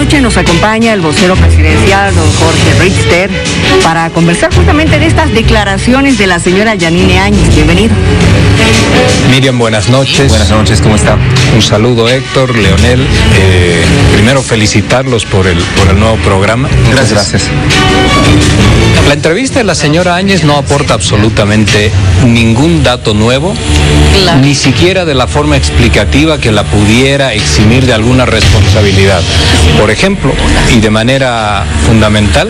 noche nos acompaña el vocero presidencial, don Jorge Richter, para conversar justamente de estas declaraciones de la señora Yanine Áñez. Bienvenido. Miriam, buenas noches. Buenas noches, ¿cómo está? Un saludo, Héctor, Leonel. Primero felicitarlos por el nuevo programa. Gracias. La entrevista de la señora Áñez no aporta absolutamente ningún dato nuevo, ni siquiera de la forma explicativa que la pudiera eximir de alguna responsabilidad. Por ejemplo, y de manera fundamental,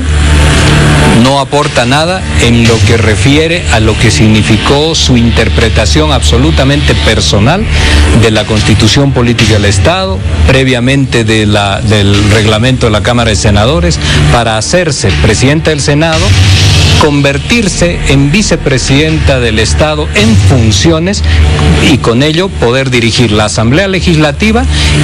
no aporta nada en lo que refiere a lo que significó su interpretación absolutamente personal de la Constitución Política del Estado, previamente del reglamento de la Cámara de Senadores, para hacerse presidenta del Senado, convertirse en vicepresidenta del Estado en funciones y con ello poder dirigir la Asamblea Legislativa,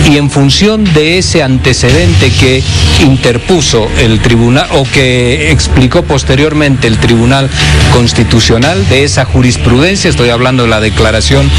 y en función de ese antecedente que interpuso el tribunal o que explicó posteriormente el Tribunal Constitucional, de esa jurisprudencia, estoy hablando de la declaración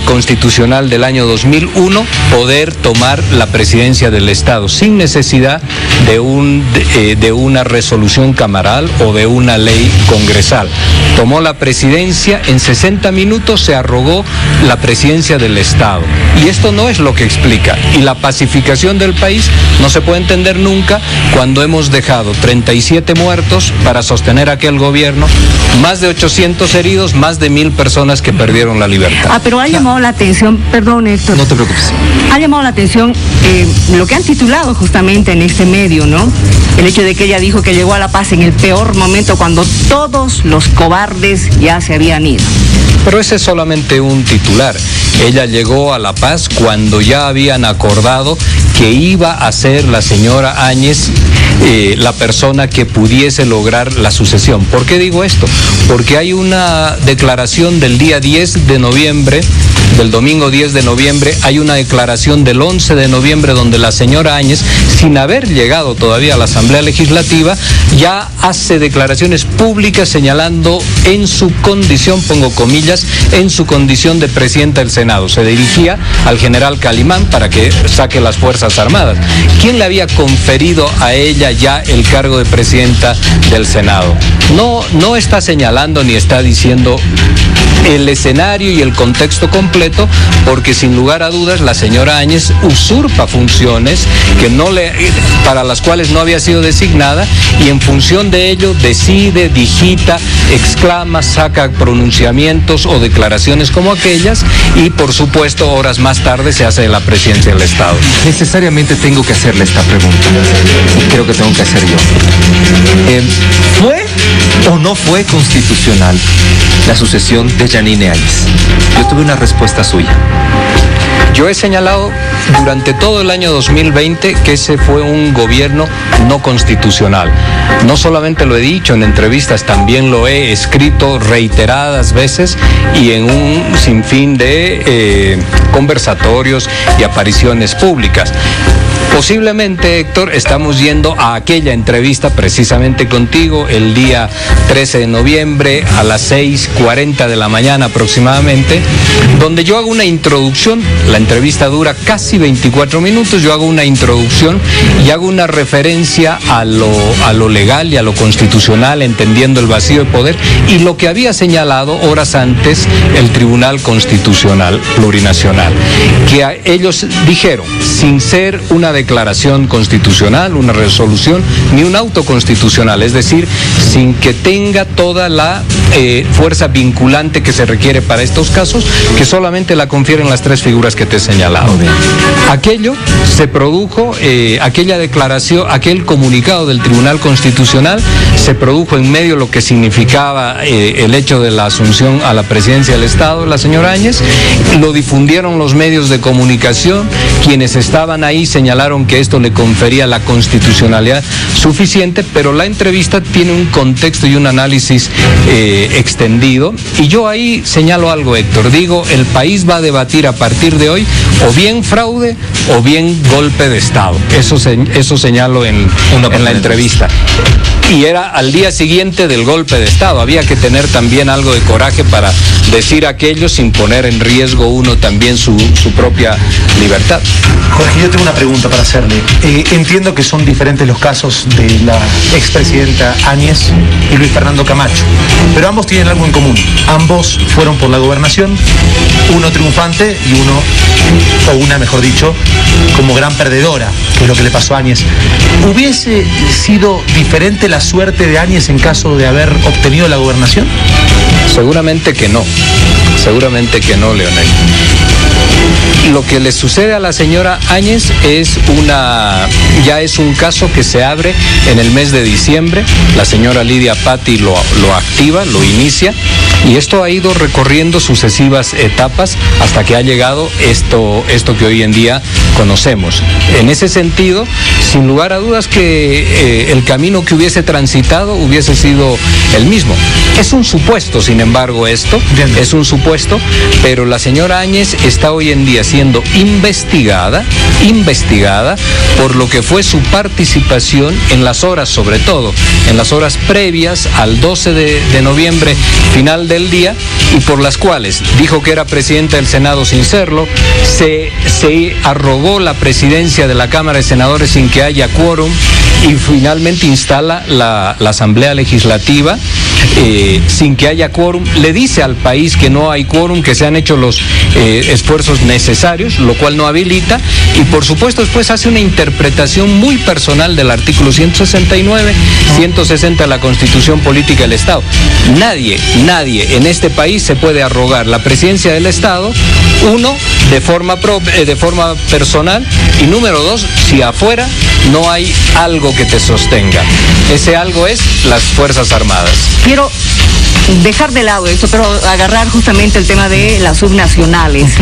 constitucional del año 2001, poder tomar la presidencia del Estado sin necesidad de una resolución camaral o de una ley congresal. Tomó la presidencia, en 60 minutos se arrogó la presidencia del Estado. Y esto no es lo que explica. Y la pacificación del país no se puede entender nunca cuando hemos dejado 37 muertos para sostener aquel gobierno, más de 800 heridos, más de 1000 personas que perdieron la libertad. Pero ha llamado la atención, perdón, Héctor. No te preocupes. Ha llamado la atención lo que han titulado justamente en este medio, ¿no? El hecho de que ella dijo que llegó a La Paz en el peor momento, cuando todos los cobardes ya se habían ido. Pero ese es solamente un titular. Ella llegó a La Paz cuando ya habían acordado que iba a ser la señora Áñez la persona que pudiese lograr la sucesión. ¿Por qué digo esto? Porque hay una declaración del día 10 de noviembre, del domingo 10 de noviembre, hay una declaración del 11 de noviembre donde la señora Áñez, sin haber llegado todavía a la Asamblea Legislativa, ya hace declaraciones públicas señalando en su condición, pongo comillas, en su condición de presidenta del Senado. Se dirigía al general Calimán para que saque las Fuerzas Armadas. ¿Quién le había conferido a ella ya el cargo de presidenta del Senado? No está señalando ni está diciendo el escenario y el contexto completo, porque sin lugar a dudas la señora Áñez usurpa funciones para las cuales no había sido designada, y en función de ello decide, digita, exclama, saca pronunciamientos o declaraciones como aquellas, y por supuesto horas más tarde se hace de la presidencia del Estado. Necesariamente tengo que hacerle esta pregunta, y creo que tengo que hacer yo. ¿Fue o no fue constitucional la sucesión de Yanine Áñez? Yo tuve una respuesta suya. Yo he señalado durante todo el año 2020 que ese fue un gobierno no constitucional. No solamente lo he dicho en entrevistas, también lo he escrito reiteradas veces y en un sinfín de conversatorios y apariciones públicas. Posiblemente, Héctor, estamos yendo a aquella entrevista precisamente contigo el día 13 de noviembre a las 6:40 de la mañana aproximadamente, donde yo hago una introducción. La entrevista dura casi 24 minutos, yo hago una introducción y hago una referencia a lo legal y a lo constitucional, entendiendo el vacío de poder y lo que había señalado horas antes el Tribunal Constitucional Plurinacional, que ellos dijeron, sin ser una declaración constitucional, una resolución, ni un auto constitucional, es decir, sin que tenga toda la fuerza vinculante que se requiere para estos casos, que solamente la confieren las tres figuras que te he señalado. Aquello se produjo, aquella declaración, aquel comunicado del Tribunal Constitucional se produjo en medio de lo que significaba el hecho de la asunción a la presidencia del Estado, la señora Áñez. Lo difundieron los medios de comunicación, quienes estaban ahí señalaron que esto le confería la constitucionalidad suficiente, pero la entrevista tiene un contexto y un análisis extendido, y yo ahí señalo algo, Héctor, digo, el país va a debatir a partir de hoy o bien fraude o bien golpe de Estado. Eso señalo en la entrevista. Y era al día siguiente del golpe de Estado. Había que tener también algo de coraje para decir aquello sin poner en riesgo uno también su propia libertad. Jorge, yo tengo una pregunta para hacerle. Entiendo que son diferentes los casos de la expresidenta Áñez y Luis Fernando Camacho, pero ambos tienen algo en común. Ambos fueron por la gobernación, uno triunfante y uno, o una mejor dicho, como gran perdedora, que es lo que le pasó a Áñez. ¿Hubiese sido diferente la suerte de Áñez en caso de haber obtenido la gobernación? Seguramente que no, Leonel. Lo que le sucede a la señora Áñez ya es un caso que se abre en el mes de diciembre. La señora Lidia Patti lo activa, lo inicia, y esto ha ido recorriendo sucesivas etapas hasta que ha llegado esto que hoy en día conocemos. En ese sentido, sin lugar a dudas que el camino que hubiese transitado hubiese sido el mismo. Es un supuesto, sin embargo, es un supuesto, pero la señora Áñez está hoy en día siendo investigada por lo que fue su participación en las horas, sobre todo, en las horas previas al 12 de noviembre, final del día, y por las cuales dijo que era presidenta del Senado sin serlo, se arrogó la presidencia de la Cámara de Senadores sin que haya quórum, y finalmente instala la Asamblea Legislativa sin que haya quórum. Le dice al país que no hay quórum, que se han hecho los esfuerzos necesarios, lo cual no habilita, y por supuesto después hace una interpretación muy personal del artículo 169, 160 de la Constitución Política del Estado. Nadie en este país se puede arrogar la presidencia del Estado, uno, de forma personal, y número dos, si afuera no hay algo que te sostenga. Ese algo es las Fuerzas Armadas. Quiero dejar de lado eso, pero agarrar justamente el tema de las subnacionales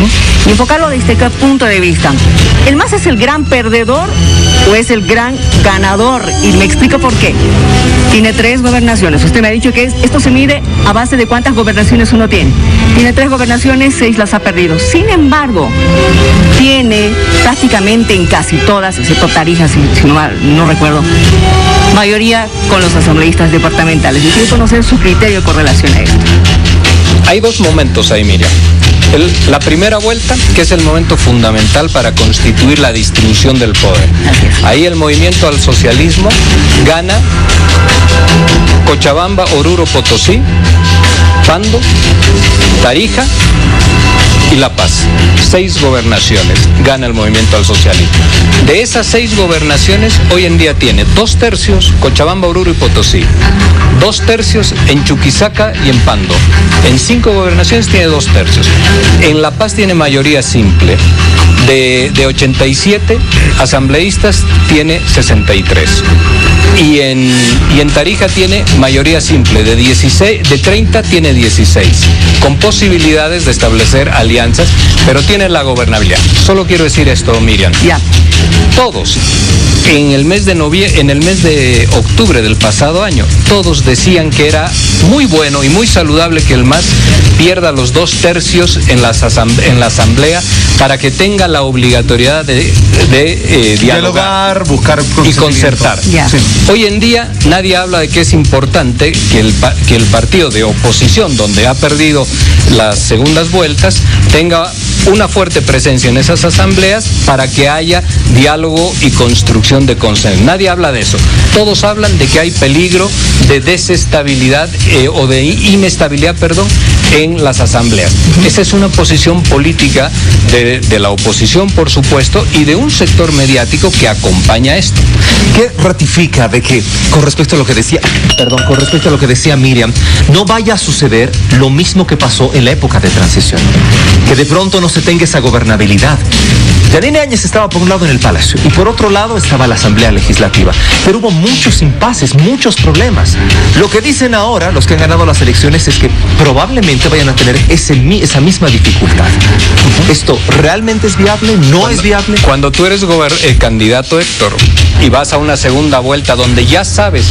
y enfocarlo desde este punto de vista. ¿El MAS es el gran perdedor o es el gran ganador? Y me explico por qué. Tiene 3 gobernaciones. Usted me ha dicho que esto se mide a base de cuántas gobernaciones uno tiene. Tiene 3 gobernaciones, 6 las ha perdido. Sin embargo, tiene prácticamente en casi todas, excepto Tarija, si no recuerdo, mayoría con los asambleístas departamentales. Yo quiero conocer su criterio con relación a esto. Hay 2 momentos ahí, Miriam. La primera vuelta, que es el momento fundamental para constituir la distribución del poder. Ahí el movimiento al socialismo gana Cochabamba, Oruro, Potosí, Pando, Tarija y La Paz. 6 gobernaciones gana el movimiento al socialismo. De esas 6 gobernaciones, hoy en día tiene 2/3 Cochabamba, Oruro y Potosí, 2/3 en Chuquisaca y en Pando. En 5 gobernaciones tiene 2/3. En La Paz tiene mayoría simple. De 87 asambleístas tiene 63. Y en Tarija tiene mayoría simple, de 30 tiene 16, con posibilidades de establecer alianzas, pero tiene la gobernabilidad. Solo quiero decir esto, Miriam. Ya. Todos, en el mes de octubre del pasado año, todos decían que era muy bueno y muy saludable que el MAS pierda los 2/3 en la asamblea para que tenga la obligatoriedad de dialogar, buscar y concertar. Ya. Sí. Hoy en día nadie habla de que es importante que el partido de oposición, donde ha perdido las segundas vueltas, tenga una fuerte presencia en esas asambleas para que haya diálogo y construcción de consenso. Nadie habla de eso. Todos hablan de que hay peligro de desestabilidad o de inestabilidad, en las asambleas. Esa es una posición política de la oposición, por supuesto, y de un sector mediático que acompaña esto. ¿Qué ratifica de que, con respecto a lo que decía Miriam, no vaya a suceder lo mismo que pasó en la época de transición? Que de pronto no se tenga esa gobernabilidad. Yanine Áñez estaba por un lado en el Palacio y por otro lado estaba la Asamblea Legislativa. Pero hubo muchos impases, muchos problemas. Lo que dicen ahora los que han ganado las elecciones es que probablemente vayan a tener esa misma dificultad. ¿Esto realmente es viable? ¿No es viable? Cuando tú eres candidato, Héctor, y vas a una segunda vuelta donde ya sabes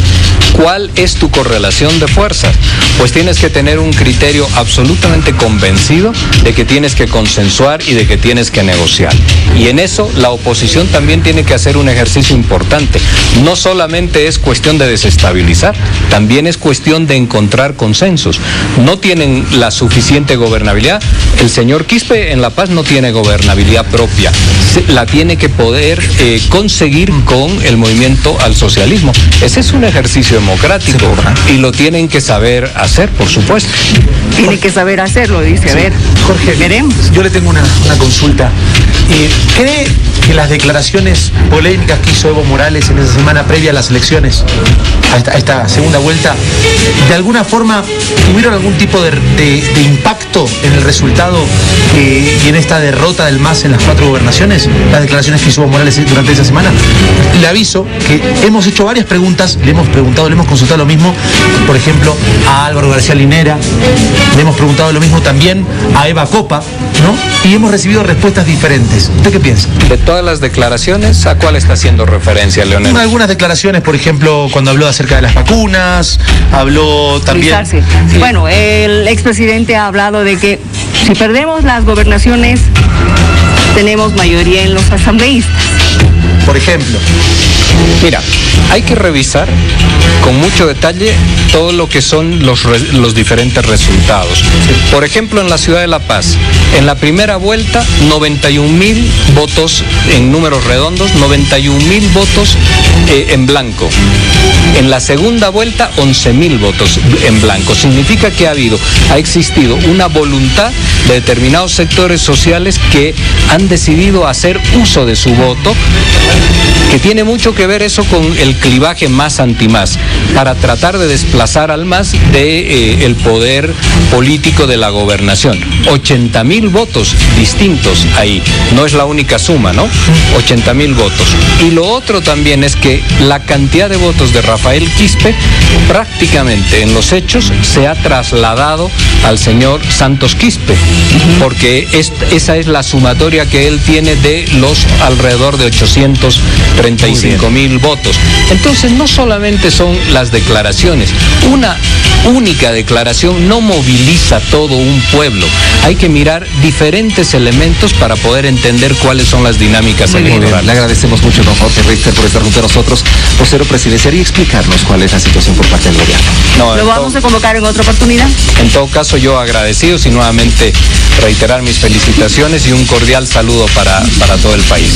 cuál es tu correlación de fuerzas, pues tienes que tener un criterio absolutamente convencido de que tienes que consensuar y de que tienes que negociar. Y en eso la oposición también tiene que hacer un ejercicio importante. No solamente es cuestión de desestabilizar, también es cuestión de encontrar consensos. No tienen la suficiente gobernabilidad. El señor Quispe en La Paz no tiene gobernabilidad propia. La tiene que poder conseguir con el movimiento al socialismo. Ese es un ejercicio democrático y lo tienen que saber hacer, por supuesto. Tiene que saber hacerlo, dice. A ver, Jorge, veremos. Yo le tengo una consulta. ¿Cree que las declaraciones polémicas que hizo Evo Morales en esa semana previa a las elecciones, a esta segunda vuelta, de alguna forma tuvieron algún tipo de impacto en el resultado y en esta derrota del MAS en las 4 gobernaciones? Las declaraciones que hizo Evo Morales durante esa semana. Le aviso que hemos hecho varias preguntas, le hemos consultado lo mismo, por ejemplo, a Álvaro García Linera, le hemos preguntado lo mismo también a Eva Copa, ¿no? Y hemos recibido respuestas diferentes. ¿Usted qué piensa? De todas las declaraciones, ¿a cuál está haciendo referencia, Leonel? Algunas declaraciones, por ejemplo, cuando habló acerca de las vacunas, habló también... Sí. Bueno, el expresidente ha hablado de que si perdemos las gobernaciones, tenemos mayoría en los asambleístas. Por ejemplo. Mira, hay que revisar con mucho detalle todo lo que son los diferentes resultados. Por ejemplo, en la ciudad de La Paz, en la primera vuelta, 91.000 votos en números redondos, 91.000 votos en blanco. En la segunda vuelta, 11.000 votos en blanco. Significa que ha existido una voluntad de determinados sectores sociales que han decidido hacer uso de su voto, que tiene mucho que ver eso con el clivaje MAS anti-MAS, para tratar de desplazar al MAS del poder político de la gobernación. 80.000 votos distintos ahí, no es la única suma, ¿no? 80.000 votos. Y lo otro también es que la cantidad de votos de Rafael Quispe prácticamente en los hechos se ha trasladado al señor Santos Quispe, porque esa es la sumatoria que él tiene de los alrededor de 835.000 votos. Entonces no solamente son las declaraciones, una única declaración no moviliza todo un pueblo. Hay que mirar diferentes elementos para poder entender cuáles son las dinámicas electorales. Le agradecemos mucho, don Jorge Richter, por estar junto a nosotros, vocero presidencial, y explicarnos cuál es la situación por parte del gobierno. ¿Lo vamos a convocar en otra oportunidad? En todo caso, yo agradecido y nuevamente reiterar mis felicitaciones y un cordial saludo para todo el país.